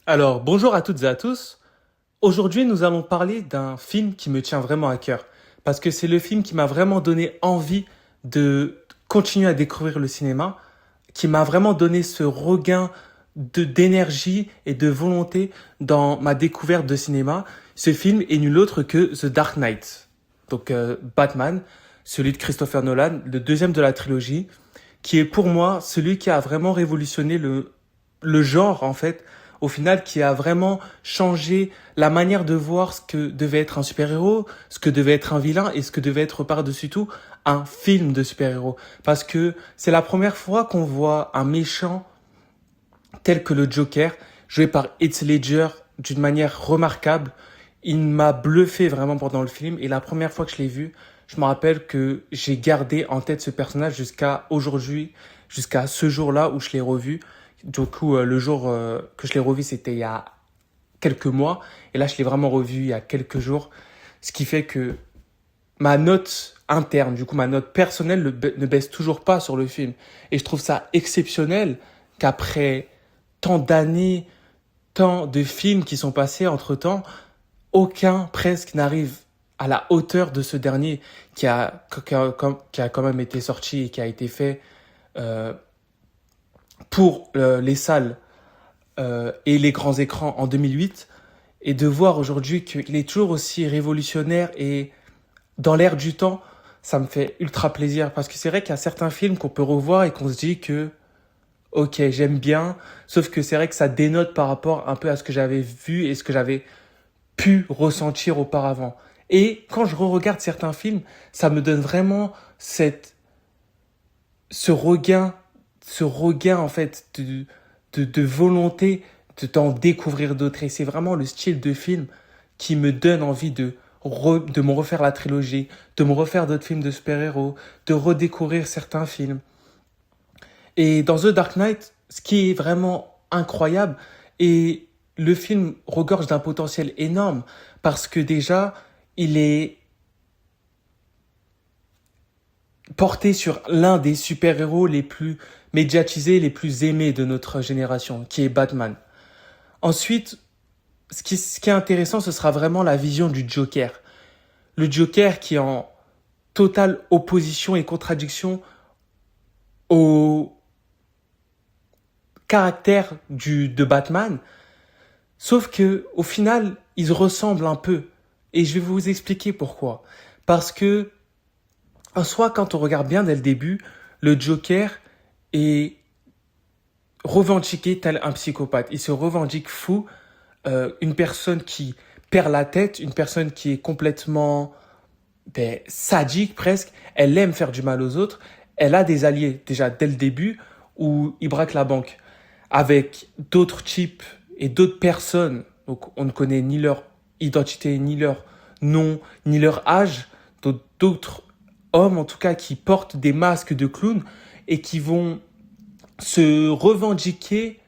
Alors, bonjour à toutes et à tous. Aujourd'hui, nous allons parler d'un film qui me tient vraiment à cœur. Parce que c'est le film qui m'a vraiment donné envie de continuer à découvrir le cinéma, qui m'a vraiment donné ce regain d'énergie et de volonté dans ma découverte de cinéma. Ce film est nul autre que The Dark Knight. Donc, Batman, celui de Christopher Nolan, le deuxième de la trilogie, qui est pour moi celui qui a vraiment révolutionné le genre, en fait, au final, qui a vraiment changé la manière de voir ce que devait être un super-héros, ce que devait être un vilain et ce que devait être par-dessus tout un film de super-héros. Parce que c'est la première fois qu'on voit un méchant tel que le Joker, joué par Heath Ledger d'une manière remarquable. Il m'a bluffé vraiment pendant le film et la première fois que je l'ai vu, je me rappelle que j'ai gardé en tête ce personnage jusqu'à aujourd'hui, jusqu'à ce jour-là où je l'ai revu. Du coup, le jour que je l'ai revu, c'était il y a quelques mois. Et là, je l'ai vraiment revu il y a quelques jours. Ce qui fait que ma note interne, du coup, ma note personnelle ne baisse toujours pas sur le film. Et je trouve ça exceptionnel qu'après tant d'années, tant de films qui sont passés entre-temps, aucun presque n'arrive à la hauteur de ce dernier qui a quand même été sorti et qui a été fait euh, pour les salles et les grands écrans en 2008 et de voir aujourd'hui qu'il est toujours aussi révolutionnaire et dans l'air du temps, ça me fait ultra plaisir parce que c'est vrai qu'il y a certains films qu'on peut revoir et qu'on se dit que ok, j'aime bien, sauf que c'est vrai que ça dénote par rapport un peu à ce que j'avais vu et ce que j'avais pu ressentir auparavant. Et quand je re-regarde certains films, ça me donne vraiment ce regain, ce regain en fait de volonté d'en découvrir d'autres. Et c'est vraiment le style de film qui me donne envie de me refaire la trilogie, de me refaire d'autres films de super-héros, de redécouvrir certains films. Et dans The Dark Knight, ce qui est vraiment incroyable, et le film regorge d'un potentiel énorme, parce que déjà, il est porté sur l'un des super-héros les plus médiatisés, les plus aimés de notre génération, qui est Batman. Ensuite, ce qui est intéressant, ce sera vraiment la vision du Joker. Le Joker qui est en totale opposition et contradiction au caractère de Batman, sauf que au final, ils ressemblent un peu. Et je vais vous expliquer pourquoi. Parce que, en soi, quand on regarde bien dès le début, le Joker est revendiqué tel un psychopathe. Il se revendique fou, une personne qui perd la tête, une personne qui est complètement sadique presque. Elle aime faire du mal aux autres. Elle a des alliés déjà dès le début où il braque la banque avec d'autres types et d'autres personnes. Donc on ne connaît ni leur identité, ni leur nom, ni leur âge. D'autres hommes en tout cas qui portent des masques de clowns et qui vont se revendiquer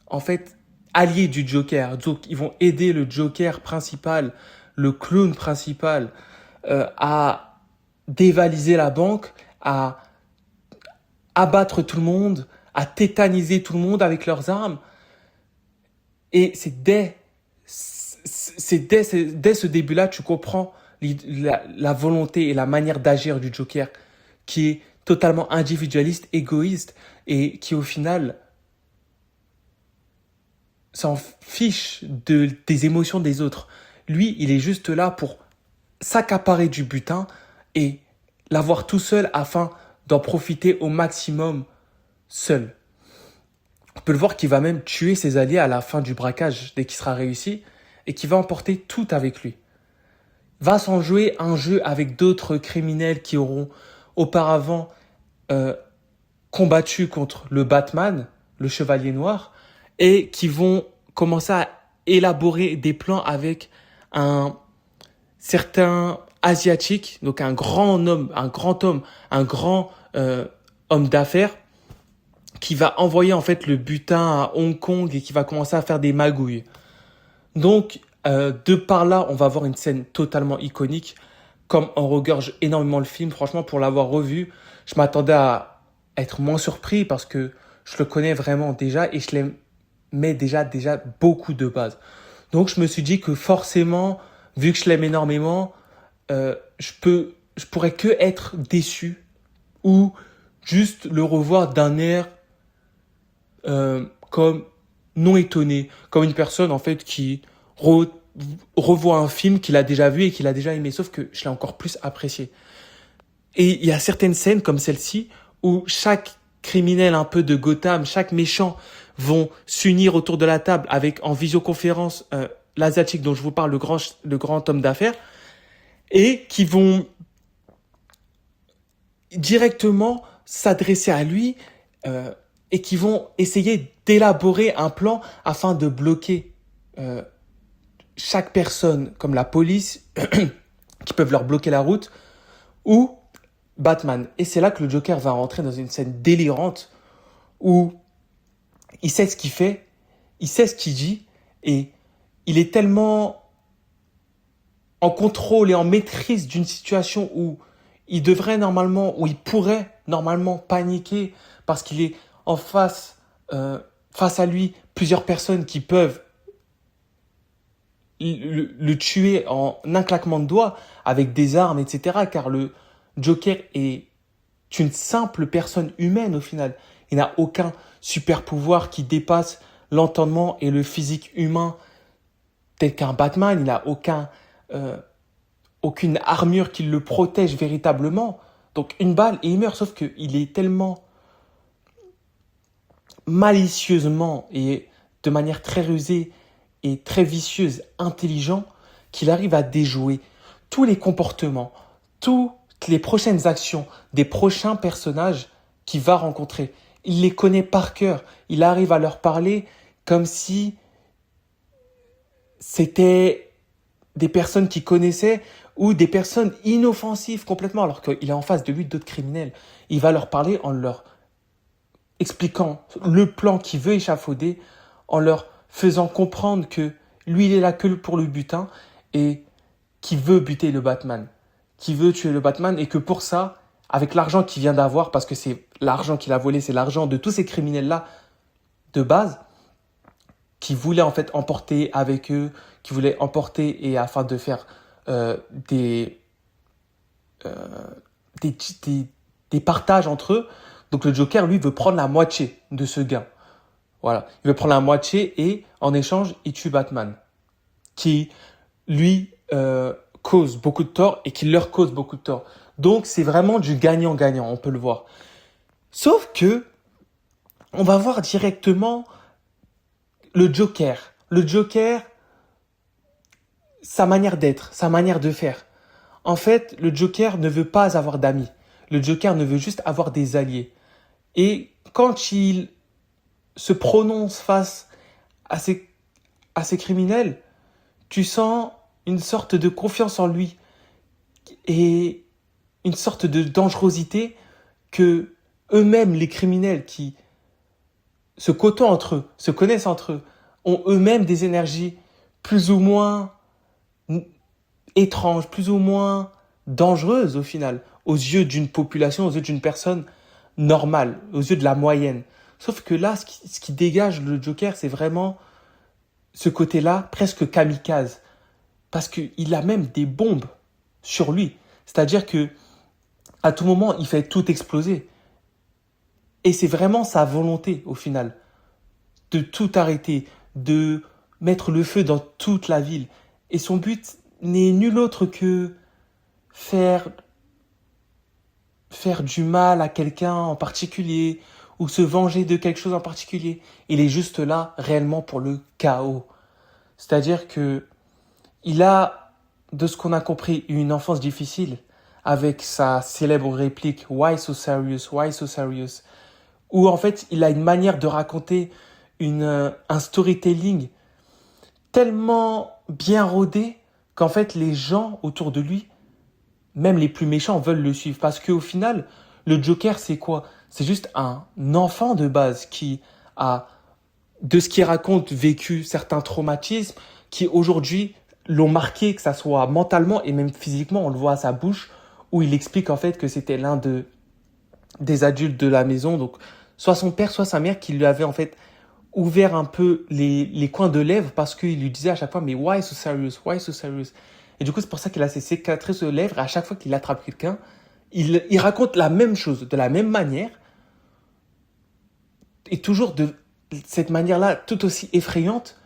en fait alliés du Joker. Donc ils vont aider le Joker principal, le clown principal, à dévaliser la banque, à abattre tout le monde, à tétaniser tout le monde avec leurs armes. Et dès ce début-là, tu comprends la volonté et la manière d'agir du Joker, qui est totalement individualiste, égoïste, et qui au final s'en fiche des émotions des autres. Lui, il est juste là pour s'accaparer du butin et l'avoir tout seul afin d'en profiter au maximum seul. On peut le voir qu'il va même tuer ses alliés à la fin du braquage dès qu'il sera réussi et qu'il va emporter tout avec lui. Va s'en jouer un jeu avec d'autres criminels qui auront auparavant euh, combattu contre le Batman, le Chevalier Noir, et qui vont commencer à élaborer des plans avec un certain asiatique, donc un grand homme d'affaires, qui va envoyer en fait le butin à Hong Kong et qui va commencer à faire des magouilles. Donc, de par là, on va avoir une scène totalement iconique, comme on regorge énormément le film. Franchement, pour l'avoir revu, je m'attendais à être moins surpris parce que je le connais vraiment déjà et je l'aime met déjà beaucoup de bases. Donc je me suis dit que forcément, vu que je l'aime énormément, je pourrais que être déçu ou juste le revoir d'un air comme non étonné, comme une personne en fait qui revoit un film qu'il a déjà vu et qu'il a déjà aimé, sauf que je l'ai encore plus apprécié. Et il y a certaines scènes comme celle-ci où chaque criminel un peu de Gotham, chaque méchant vont s'unir autour de la table avec en visioconférence l'asiatique dont je vous parle, le grand homme d'affaires, et qui vont directement s'adresser à lui et qui vont essayer d'élaborer un plan afin de bloquer chaque personne, comme la police, qui peuvent leur bloquer la route, ou Batman. Et c'est là que le Joker va rentrer dans une scène délirante où il sait ce qu'il fait, il sait ce qu'il dit, et il est tellement en contrôle et en maîtrise d'une situation où où il pourrait normalement paniquer parce qu'il est en face à lui, plusieurs personnes qui peuvent le tuer en un claquement de doigts avec des armes, etc. Car le Joker est une simple personne humaine au final. Il n'a aucun super pouvoir qui dépasse l'entendement et le physique humain tel qu'un Batman. Il n'a aucune armure qui le protège véritablement. Donc une balle et il meurt. Sauf qu'il est tellement malicieusement et de manière très rusée et très vicieuse, intelligent, qu'il arrive à déjouer tous les comportements, toutes les prochaines actions des prochains personnages qu'il va rencontrer. Il les connaît par cœur. Il arrive à leur parler comme si c'était des personnes qu'il connaissait ou des personnes inoffensives complètement, alors qu'il est en face de lui d'autres criminels. Il va leur parler en leur expliquant le plan qu'il veut échafauder, en leur faisant comprendre que lui, il est là que pour le butin et qu'il veut buter le Batman, qu'il veut tuer le Batman et que pour ça, avec l'argent qu'il vient d'avoir, parce que c'est l'argent qu'il a volé, c'est l'argent de tous ces criminels-là de base, qui voulaient en fait emporter avec eux, qui voulaient emporter et afin de faire des, des, des, des partages entre eux. Donc le Joker, lui, veut prendre la moitié de ce gain. Voilà. Il veut prendre la moitié et en échange, il tue Batman. Qui, lui, cause beaucoup de tort et qui leur cause beaucoup de tort. Donc c'est vraiment du gagnant-gagnant, on peut le voir. Sauf que, on va voir directement le Joker. Le Joker, sa manière d'être, sa manière de faire. En fait, le Joker ne veut pas avoir d'amis. Le Joker ne veut juste avoir des alliés. Et quand il se prononce face à ces criminels, tu sens une sorte de confiance en lui et une sorte de dangerosité que eux-mêmes, les criminels qui se côtoient entre eux, se connaissent entre eux, ont eux-mêmes des énergies plus ou moins étranges, plus ou moins dangereuses au final, aux yeux d'une population, aux yeux d'une personne normale, aux yeux de la moyenne. Sauf que là, ce qui dégage le Joker, c'est vraiment ce côté-là, presque kamikaze. Parce qu'il a même des bombes sur lui. C'est-à-dire que à tout moment, il fait tout exploser. Et c'est vraiment sa volonté, au final, de tout arrêter, de mettre le feu dans toute la ville. Et son but n'est nul autre que faire du mal à quelqu'un en particulier ou se venger de quelque chose en particulier. Il est juste là réellement pour le chaos. C'est-à-dire que il a, de ce qu'on a compris, eu une enfance difficile avec sa célèbre réplique Why so serious? Why so serious? Où en fait, il a une manière de raconter un storytelling tellement bien rodé qu'en fait, les gens autour de lui, même les plus méchants, veulent le suivre. Parce qu'au final, le Joker, c'est quoi? C'est juste un enfant de base qui a, de ce qu'il raconte, vécu certains traumatismes qui aujourd'hui l'ont marqué, que ça soit mentalement et même physiquement. On le voit à sa bouche où il explique en fait que c'était des adultes de la maison, donc soit son père, soit sa mère qui lui avait en fait ouvert un peu les coins de lèvres parce qu'il lui disait à chaque fois, mais why so serious? Why so serious? Et du coup, c'est pour ça qu'il a ces cicatrices aux lèvres. Et à chaque fois qu'il attrape quelqu'un, il raconte la même chose, de la même manière, et toujours de cette manière-là, tout aussi effrayante,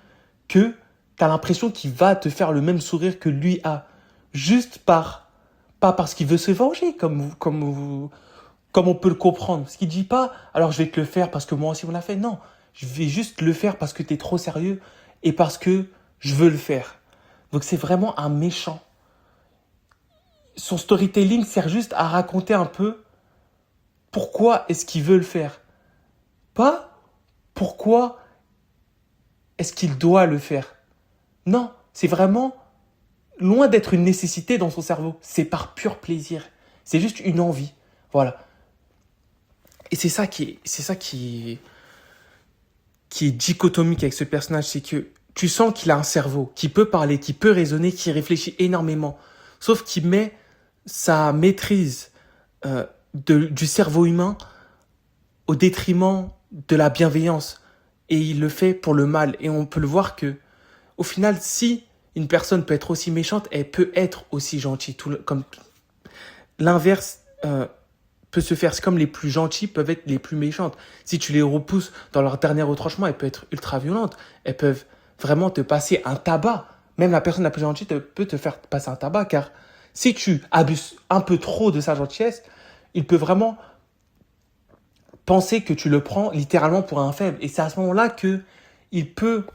que tu as l'impression qu'il va te faire le même sourire que lui a. Juste pas parce qu'il veut se venger, comme on peut le comprendre. Parce qu'il dit pas, alors je vais te le faire parce que moi aussi on l'a fait. Non, je vais juste le faire parce que tu es trop sérieux et parce que je veux le faire. Donc c'est vraiment un méchant. Son storytelling sert juste à raconter un peu pourquoi est-ce qu'il veut le faire. Pas pourquoi est-ce qu'il doit le faire. Non, c'est vraiment loin d'être une nécessité dans son cerveau. C'est par pur plaisir. C'est juste une envie. Voilà. Et c'est ça qui est dichotomique avec ce personnage, c'est que tu sens qu'il a un cerveau, qui peut parler, qui peut raisonner, qui réfléchit énormément. Sauf qu'il met sa maîtrise du cerveau humain au détriment de la bienveillance. Et il le fait pour le mal. Et on peut le voir que, au final, si une personne peut être aussi méchante, elle peut être aussi gentille. Comme l'inverse peut se faire. C'est comme les plus gentils peuvent être les plus méchantes. Si tu les repousses dans leur dernier retranchement, elles peuvent être ultra violentes. Elles peuvent vraiment te passer un tabac. Même la personne la plus gentille peut te faire passer un tabac, car si tu abuses un peu trop de sa gentillesse, il peut vraiment penser que tu le prends littéralement pour un faible. Et c'est à ce moment-là que il peut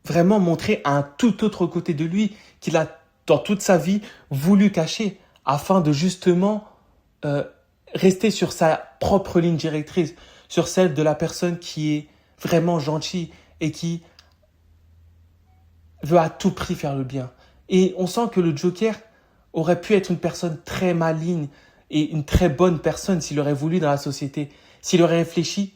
vraiment montrer un tout autre côté de lui qu'il a dans toute sa vie voulu cacher afin de justement euh, rester sur sa propre ligne directrice, sur celle de la personne qui est vraiment gentille et qui veut à tout prix faire le bien. Et on sent que le Joker aurait pu être une personne très maligne et une très bonne personne s'il aurait voulu dans la société, s'il aurait réfléchi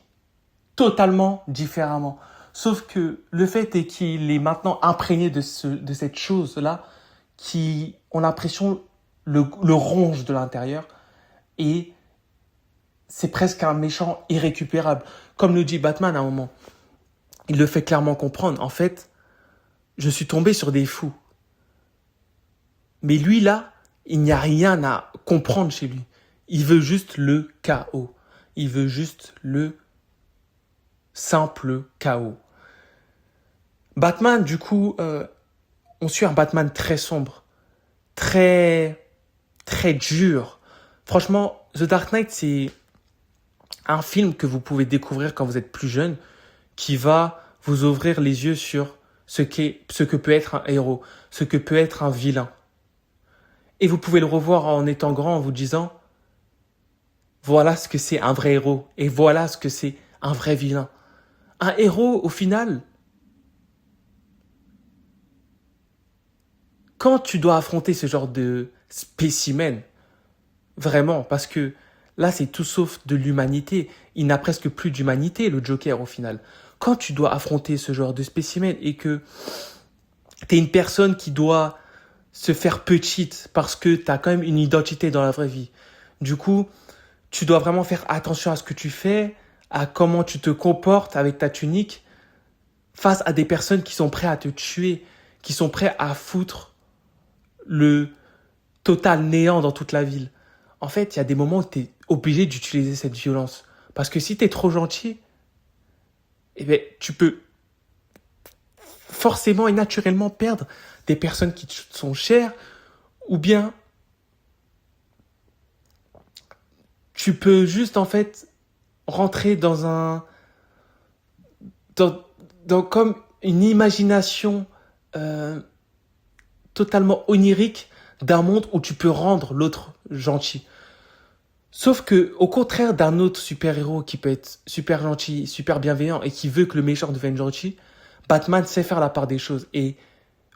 totalement différemment. Sauf que le fait est qu'il est maintenant imprégné de cette chose-là qui, on a l'impression, le ronge de l'intérieur et c'est presque un méchant irrécupérable. Comme le dit Batman à un moment. Il le fait clairement comprendre. En fait, je suis tombé sur des fous. Mais lui, là, il n'y a rien à comprendre chez lui. Il veut juste le chaos. Il veut juste le simple chaos. Batman, du coup, on suit un Batman très sombre, très, très dur. Franchement, The Dark Knight, c'est un film que vous pouvez découvrir quand vous êtes plus jeune, qui va vous ouvrir les yeux sur ce que peut être un héros, ce que peut être un vilain. Et vous pouvez le revoir en étant grand, en vous disant, voilà ce que c'est un vrai héros, et voilà ce que c'est un vrai vilain. Un héros, au final, quand tu dois affronter ce genre de spécimen, vraiment, parce que là, c'est tout sauf de l'humanité. Il n'a presque plus d'humanité, le Joker, au final. Quand tu dois affronter ce genre de spécimen et que t'es une personne qui doit se faire petite parce que t'as quand même une identité dans la vraie vie. Du coup, tu dois vraiment faire attention à ce que tu fais, à comment tu te comportes avec ta tunique face à des personnes qui sont prêtes à te tuer, qui sont prêtes à foutre le total néant dans toute la ville. En fait, il y a des moments où tu es obligé d'utiliser cette violence. Parce que si tu es trop gentil, eh ben, tu peux forcément et naturellement perdre des personnes qui te sont chères, ou bien tu peux juste en fait rentrer dans comme une imagination euh, totalement onirique d'un monde où tu peux rendre l'autre gentil. Sauf que, au contraire d'un autre super-héros qui peut être super gentil, super bienveillant et qui veut que le méchant devienne gentil, Batman sait faire la part des choses. Et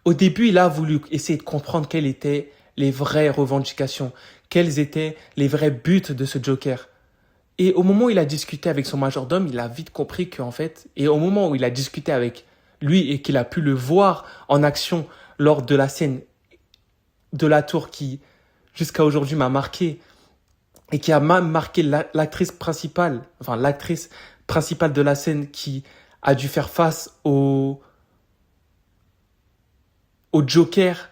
au début, il a voulu essayer de comprendre quelles étaient les vraies revendications, quels étaient les vrais buts de ce Joker. Et au moment où il a discuté avec son majordome, il a vite compris qu'en fait, et au moment où il a discuté avec lui et qu'il a pu le voir en action lors de la scène de la tour qui, jusqu'à aujourd'hui, m'a marqué et qui a même marqué l'actrice principale, enfin l'actrice principal de la scène qui a dû faire face au Joker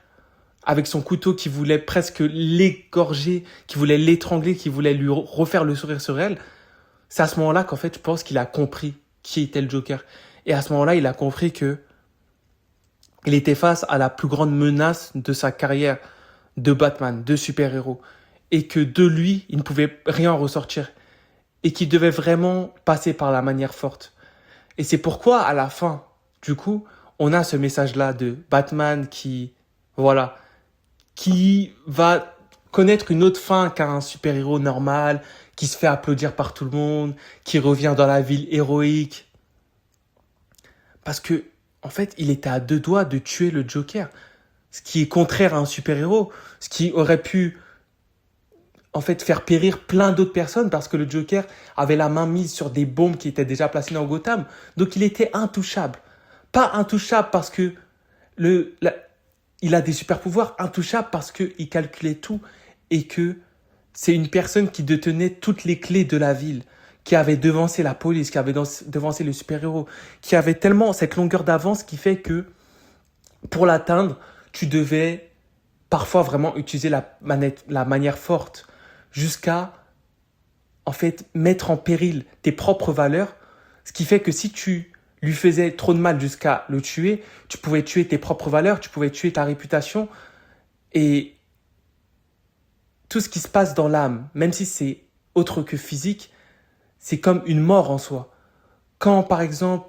avec son couteau qui voulait presque l'égorger, qui voulait l'étrangler, qui voulait lui refaire le sourire sur elle, c'est à ce moment-là qu'en fait, je pense qu'il a compris qui était le Joker. Et à ce moment-là, il a compris que il était face à la plus grande menace de sa carrière de Batman, de super-héros. Et que de lui, il ne pouvait rien ressortir. Et qu'il devait vraiment passer par la manière forte. Et c'est pourquoi, à la fin, du coup, on a ce message-là de Batman voilà, qui va connaître une autre fin qu'un super-héros normal, qui se fait applaudir par tout le monde, qui revient dans la ville héroïque. Parce que, en fait, il était à deux doigts de tuer le Joker. Ce qui est contraire à un super-héros. Ce qui aurait pu, en fait, faire périr plein d'autres personnes parce que le Joker avait la main mise sur des bombes qui étaient déjà placées dans Gotham. Donc, il était intouchable. Pas intouchable parce que il a des super-pouvoirs, intouchable parce qu'il calculait tout et que c'est une personne qui détenait toutes les clés de la ville, qui avait devancé la police, qui avait devancé le super-héros, qui avait tellement cette longueur d'avance qui fait que pour l'atteindre, tu devais parfois vraiment utiliser la manière forte jusqu'à en fait mettre en péril tes propres valeurs, ce qui fait que si tu lui faisais trop de mal jusqu'à le tuer, tu pouvais tuer tes propres valeurs, tu pouvais tuer ta réputation et tout ce qui se passe dans l'âme, même si c'est autre que physique, c'est comme une mort en soi. Quand, par exemple,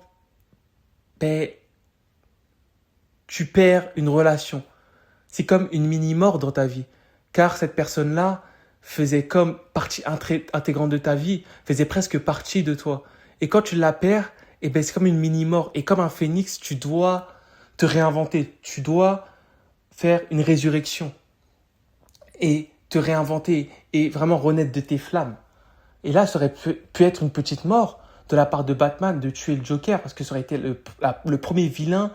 tu perds une relation, c'est comme une mini-mort dans ta vie. Car cette personne-là faisait comme partie intégrante de ta vie, faisait presque partie de toi. Et quand tu la perds, c'est comme une mini-mort. Et comme un phénix, tu dois te réinventer. Tu dois faire une résurrection. Et te réinventer et vraiment renaître de tes flammes. Et là, ça aurait pu être une petite mort de la part de Batman de tuer le Joker, parce que ça aurait été le premier vilain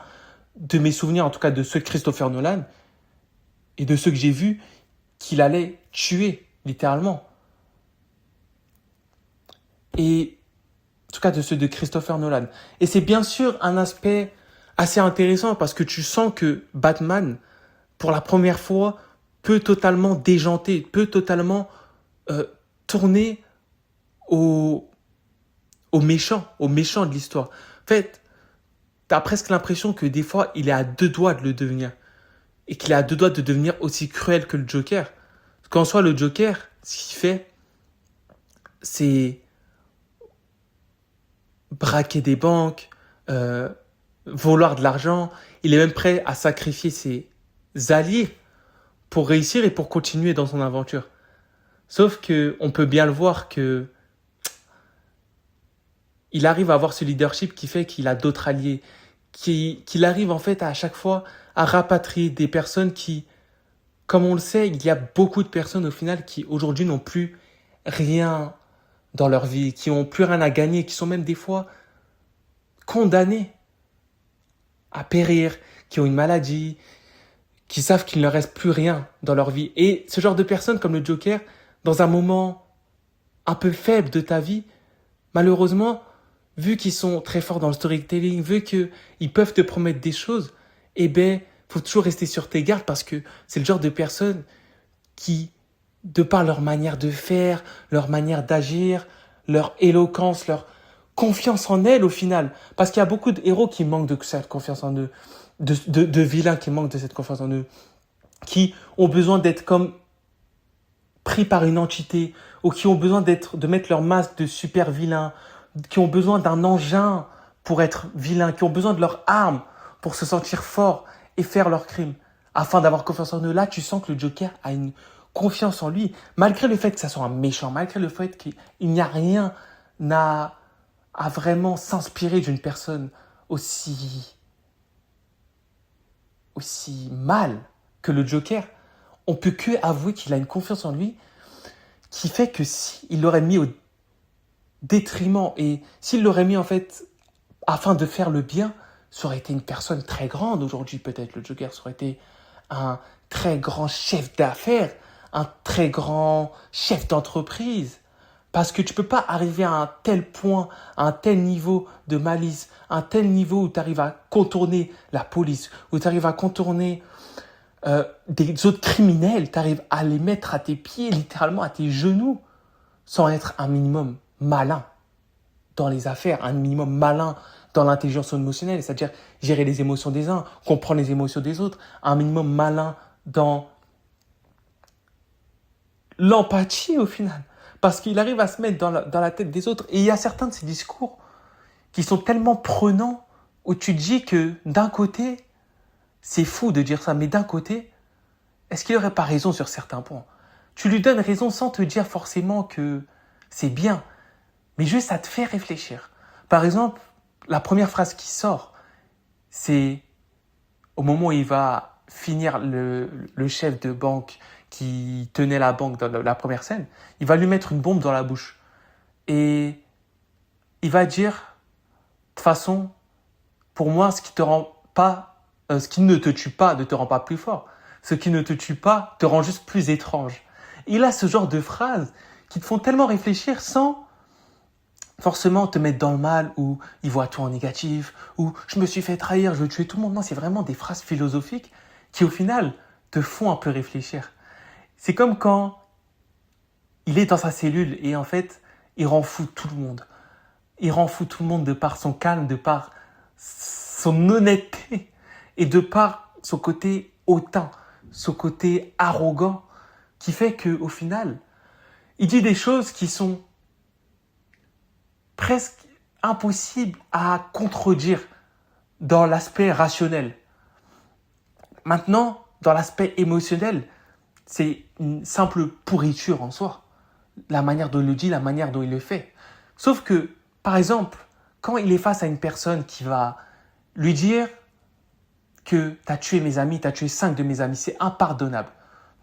de mes souvenirs, en tout cas de ceux de Christopher Nolan, et de ceux que j'ai vus, qu'il allait tuer, littéralement. Et en tout cas de ceux de Christopher Nolan. Et c'est bien sûr un aspect assez intéressant, parce que tu sens que Batman, pour la première fois, peut totalement déjanter, peut totalement tourner au méchant de l'histoire. En fait, t'as presque l'impression que des fois, il est à deux doigts de le devenir. Et qu'il est à deux doigts de devenir aussi cruel que le Joker. Parce qu'en soi, le Joker, ce qu'il fait, c'est braquer des banques, vouloir de l'argent. Il est même prêt à sacrifier ses alliés pour réussir et pour continuer dans son aventure. Sauf que on peut bien le voir que il arrive à avoir ce leadership qui fait qu'il a d'autres alliés, qu'il arrive en fait à chaque fois à rapatrier des personnes qui, comme on le sait, il y a beaucoup de personnes au final qui aujourd'hui n'ont plus rien dans leur vie, qui n'ont plus rien à gagner, qui sont même des fois condamnées à périr, qui ont une maladie, qui savent qu'il ne leur reste plus rien dans leur vie. Et ce genre de personnes comme le Joker, dans un moment un peu faible de ta vie, malheureusement, vu qu'ils sont très forts dans le storytelling, vu qu'ils peuvent te promettre des choses, faut toujours rester sur tes gardes parce que c'est le genre de personnes qui, de par leur manière de faire, leur manière d'agir, leur éloquence, leur confiance en elles au final, parce qu'il y a beaucoup de héros qui manquent de cette confiance en eux, de vilains qui manquent de cette confiance en eux, qui ont besoin d'être comme pris par une entité, ou qui ont besoin de mettre leur masque de super vilain, qui ont besoin d'un engin pour être vilain, qui ont besoin de leur arme pour se sentir fort et faire leur crime, afin d'avoir confiance en eux. Là, tu sens que le Joker a une confiance en lui, malgré le fait que ça soit un méchant, malgré le fait qu'il n'y a rien à vraiment s'inspirer d'une personne aussi mal que le Joker. On peut que avouer qu'il a une confiance en lui qui fait que s'il l'aurait mis au détriment et s'il l'aurait mis en fait afin de faire le bien, ça aurait été une personne très grande aujourd'hui peut-être. Le Joker, ça aurait été un très grand chef d'affaires, un très grand chef d'entreprise. Parce que tu peux pas arriver à un tel point, à un tel niveau de malice, à un tel niveau où tu arrives à contourner la police, où tu arrives à contourner des autres criminels, tu arrives à les mettre à tes pieds, littéralement à tes genoux, sans être un minimum malin dans les affaires, un minimum malin dans l'intelligence émotionnelle, c'est-à-dire gérer les émotions des uns, comprendre les émotions des autres, un minimum malin dans l'empathie au final. Parce qu'il arrive à se mettre dans la tête des autres. Et il y a certains de ces discours qui sont tellement prenants où tu te dis que d'un côté, c'est fou de dire ça, mais d'un côté, est-ce qu'il n'aurait pas raison sur certains points? Tu lui donnes raison sans te dire forcément que c'est bien, mais juste ça te fait réfléchir. Par exemple, la première phrase qui sort, c'est au moment où il va finir le chef de banque qui tenait la banque dans la première scène, il va lui mettre une bombe dans la bouche. Et il va dire, de toute façon, pour moi, ce qui ne te tue pas ne te rend pas plus fort. Ce qui ne te tue pas te rend juste plus étrange. Et il a ce genre de phrases qui te font tellement réfléchir sans forcément te mettre dans le mal ou il voit tout en négatif ou je me suis fait trahir, je veux tuer tout le monde. Non, c'est vraiment des phrases philosophiques qui au final te font un peu réfléchir. C'est comme quand il est dans sa cellule et en fait, il rend fou tout le monde. Il rend fou tout le monde de par son calme, de par son honnêteté et de par son côté hautain, son côté arrogant qui fait qu'au final, il dit des choses qui sont presque impossibles à contredire dans l'aspect rationnel. Maintenant, dans l'aspect émotionnel, c'est une simple pourriture en soi. La manière dont il le dit, la manière dont il le fait. Sauf que, par exemple, quand il est face à une personne qui va lui dire que tu as tué mes amis, tu as tué 5 de mes amis, c'est impardonnable.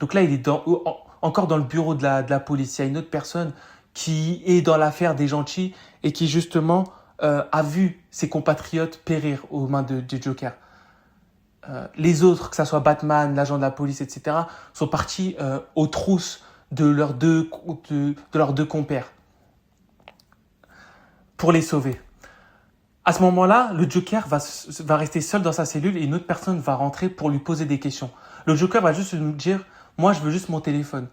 Donc là, il est encore dans le bureau de la police. Il y a une autre personne qui est dans l'affaire des gentils et qui justement a vu ses compatriotes périr aux mains de Joker. Les autres, que ce soit Batman, l'agent de la police, etc., sont partis aux trousses de leurs deux compères pour les sauver. À ce moment-là, le Joker va rester seul dans sa cellule et une autre personne va rentrer pour lui poser des questions. Le Joker va juste lui dire « Moi, je veux juste mon téléphone ».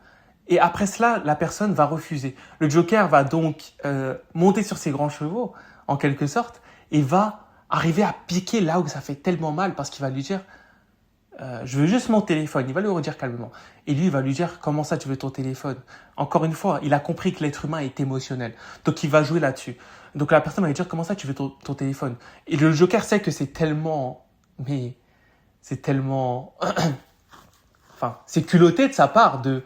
Et après cela, la personne va refuser. Le Joker va donc monter sur ses grands chevaux, en quelque sorte, et va arriver à piquer là où ça fait tellement mal parce qu'il va lui dire je veux juste mon téléphone. Il va lui redire calmement. Et lui, il va lui dire comment ça tu veux ton téléphone. Encore une fois, il a compris que l'être humain est émotionnel. Donc, il va jouer là-dessus. Donc, la personne va lui dire comment ça tu veux ton téléphone. Et le Joker sait que c'est tellement... Mais c'est tellement... enfin, c'est culotté de sa part de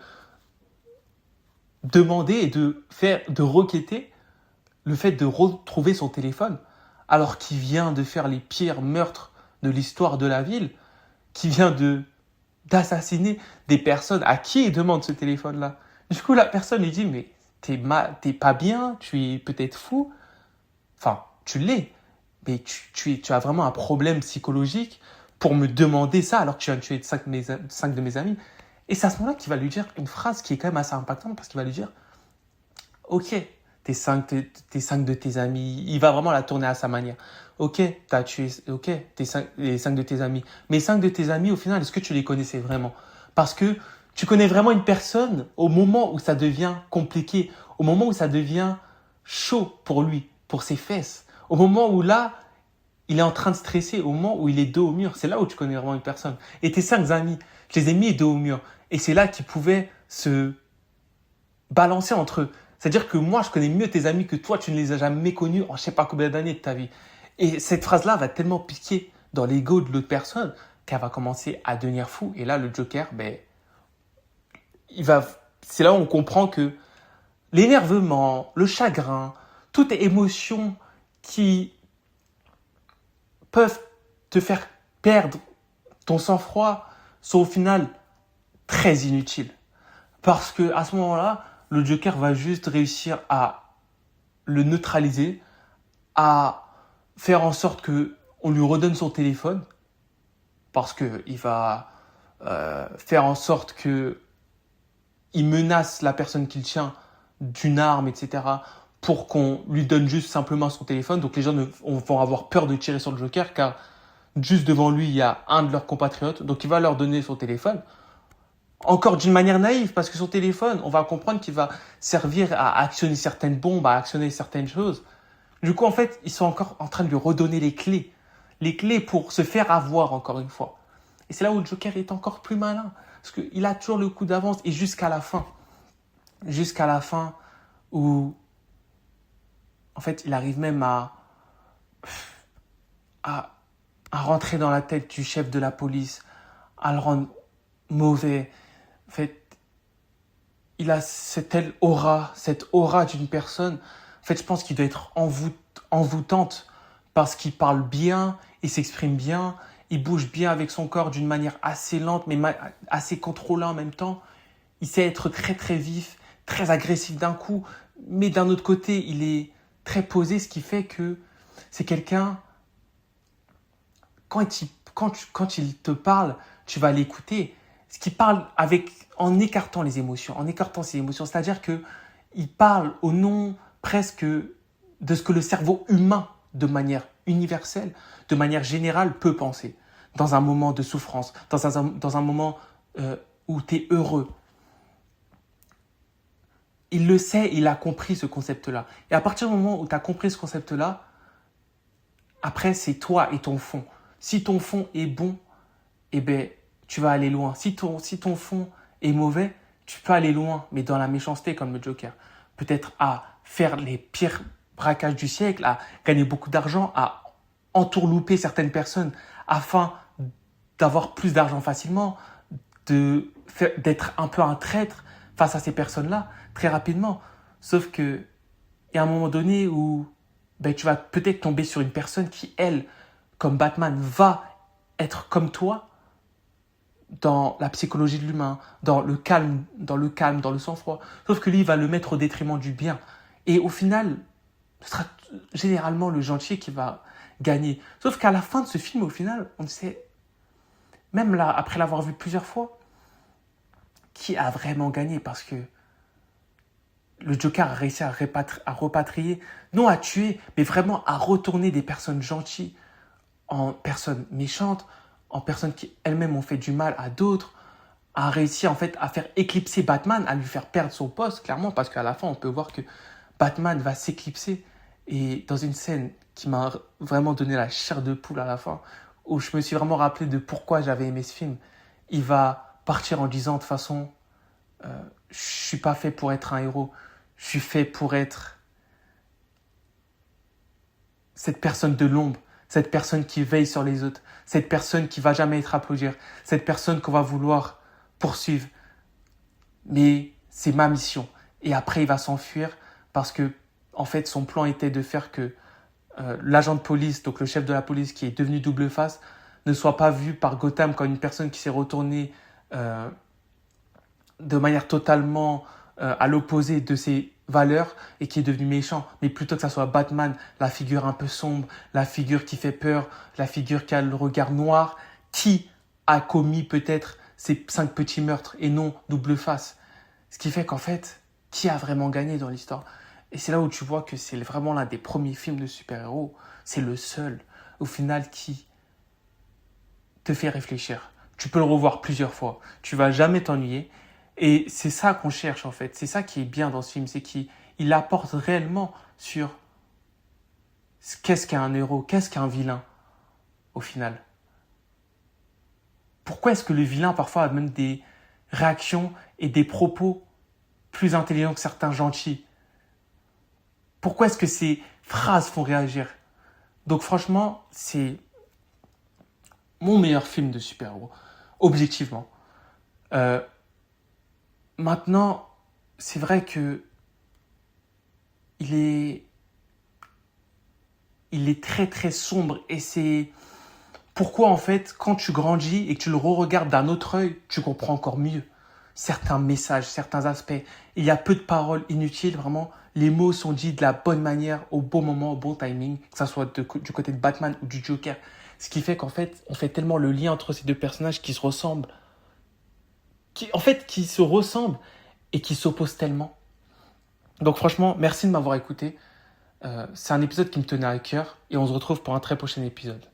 demander et de requêter le fait de retrouver son téléphone alors qu'il vient de faire les pires meurtres de l'histoire de la ville, qui vient d'assassiner des personnes à qui il demande ce téléphone-là. Du coup, la personne lui dit, mais t'es pas bien, tu es peut-être fou. Enfin, tu l'es, mais tu as vraiment un problème psychologique pour me demander ça alors que tu as tué 5 de mes amis. Et c'est à ce moment-là qu'il va lui dire une phrase qui est quand même assez impactante parce qu'il va lui dire, ok, tes 5 de tes amis, il va vraiment la tourner à sa manière. Ok, t'as tué, ok, les 5 de tes amis. Mais 5 de tes amis, au final, est-ce que tu les connaissais vraiment? Parce que tu connais vraiment une personne au moment où ça devient compliqué, au moment où ça devient chaud pour lui, pour ses fesses, au moment où là, il est en train de stresser, au moment où il est dos au mur. C'est là où tu connais vraiment une personne. Et tes 5 amis, je les ai mis dos au mur. Et c'est là qu'ils pouvaient se balancer entre eux. C'est-à-dire que moi, je connais mieux tes amis que toi, tu ne les as jamais connus en je sais pas combien d'années de ta vie. Et cette phrase-là va tellement piquer dans l'ego de l'autre personne qu'elle va commencer à devenir fou. Et là, le Joker, c'est là où on comprend que l'énervement, le chagrin, toutes les émotions qui peuvent te faire perdre ton sang-froid sont au final très inutiles. Parce que à ce moment-là, le Joker va juste réussir à le neutraliser, à faire en sorte que on lui redonne son téléphone, parce que il va faire en sorte que il menace la personne qu'il tient d'une arme, etc., pour qu'on lui donne juste simplement son téléphone. Donc les gens vont avoir peur de tirer sur le Joker, car juste devant lui, il y a un de leurs compatriotes, donc il va leur donner son téléphone. Encore d'une manière naïve, parce que son téléphone, on va comprendre qu'il va servir à actionner certaines bombes, à actionner certaines choses. Du coup, en fait, ils sont encore en train de lui redonner les clés. Les clés pour se faire avoir, encore une fois. Et c'est là où le Joker est encore plus malin. Parce qu'il a toujours le coup d'avance. Et jusqu'à la fin. Jusqu'à la fin où, en fait, il arrive même à, à rentrer dans la tête du chef de la police, à le rendre mauvais. En fait, il a cette aura d'une personne. En fait, je pense qu'il doit être envoûtante parce qu'il parle bien, il s'exprime bien, il bouge bien avec son corps d'une manière assez lente, mais assez contrôlée en même temps. Il sait être très très vif, très agressif d'un coup, mais d'un autre côté, il est très posé, ce qui fait que c'est quelqu'un, quand il te parle, tu vas l'écouter. Ce qu'il parle en écartant les émotions, en écartant ses émotions. C'est-à-dire qu'il parle au nom presque de ce que le cerveau humain, de manière universelle, de manière générale, peut penser. Dans un moment de souffrance, dans un moment où tu es heureux. Il le sait, il a compris ce concept-là. Et à partir du moment où tu as compris ce concept-là, après, c'est toi et ton fond. Si ton fond est bon, eh ben, tu vas aller loin. Si ton fond est mauvais, tu peux aller loin, mais dans la méchanceté comme le Joker. Peut-être à faire les pires braquages du siècle, à gagner beaucoup d'argent, à entourlouper certaines personnes afin d'avoir plus d'argent facilement, d'être un peu un traître face à ces personnes-là, très rapidement. Sauf que, il y a un moment donné où ben, tu vas peut-être tomber sur une personne qui, elle, comme Batman, va être comme toi, dans la psychologie de l'humain, dans le calme, dans le sang-froid. Sauf que lui, il va le mettre au détriment du bien. Et au final, ce sera généralement le gentil qui va gagner. Sauf qu'à la fin de ce film, au final, on sait, même là, après l'avoir vu plusieurs fois, qui a vraiment gagné, parce que le Joker a réussi à repatrier, non à tuer, mais vraiment à retourner des personnes gentilles en personnes méchantes, en personnes qui elles-mêmes ont fait du mal à d'autres, a réussi en fait à faire éclipser Batman, à lui faire perdre son poste, clairement, parce qu'à la fin, on peut voir que Batman va s'éclipser. Et dans une scène qui m'a vraiment donné la chair de poule à la fin, où je me suis vraiment rappelé de pourquoi j'avais aimé ce film, il va partir en disant de toute façon, je suis pas fait pour être un héros, je suis fait pour être cette personne de l'ombre, cette personne qui veille sur les autres, cette personne qui va jamais être applaudir, cette personne qu'on va vouloir poursuivre. Mais c'est ma mission. Et après, il va s'enfuir parce que, en fait, son plan était de faire que l'agent de police, donc le chef de la police qui est devenu double face, ne soit pas vu par Gotham comme une personne qui s'est retournée de manière totalement à l'opposé de ses valeurs et qui est devenu méchant, mais plutôt que ça soit Batman, la figure un peu sombre, la figure qui fait peur, la figure qui a le regard noir, qui a commis peut-être ces 5 petits meurtres et non double face. Ce qui fait qu'en fait, qui a vraiment gagné dans l'histoire? Et c'est là où tu vois que c'est vraiment l'un des premiers films de super-héros, c'est le seul, au final, qui te fait réfléchir. Tu peux le revoir plusieurs fois, tu vas jamais t'ennuyer. Et c'est ça qu'on cherche en fait, c'est ça qui est bien dans ce film, c'est qu'il apporte réellement sur qu'est-ce qu'un héros, qu'est-ce qu'un vilain au final. Pourquoi est-ce que le vilain parfois a même des réactions et des propos plus intelligents que certains gentils? Pourquoi est-ce que ces phrases font réagir? Donc franchement, c'est mon meilleur film de super-héros, objectivement. Maintenant, c'est vrai que il est très très sombre et c'est pourquoi en fait quand tu grandis et que tu le re-regardes d'un autre œil, tu comprends encore mieux certains messages, certains aspects. Il y a peu de paroles inutiles, vraiment. Les mots sont dits de la bonne manière, au bon moment, au bon timing, que ce soit du côté de Batman ou du Joker. Ce qui fait qu'en fait, on fait tellement le lien entre ces deux personnages qui se ressemblent, qui se ressemblent et qui s'opposent tellement. Donc franchement, merci de m'avoir écouté. C'est un épisode qui me tenait à cœur et on se retrouve pour un très prochain épisode.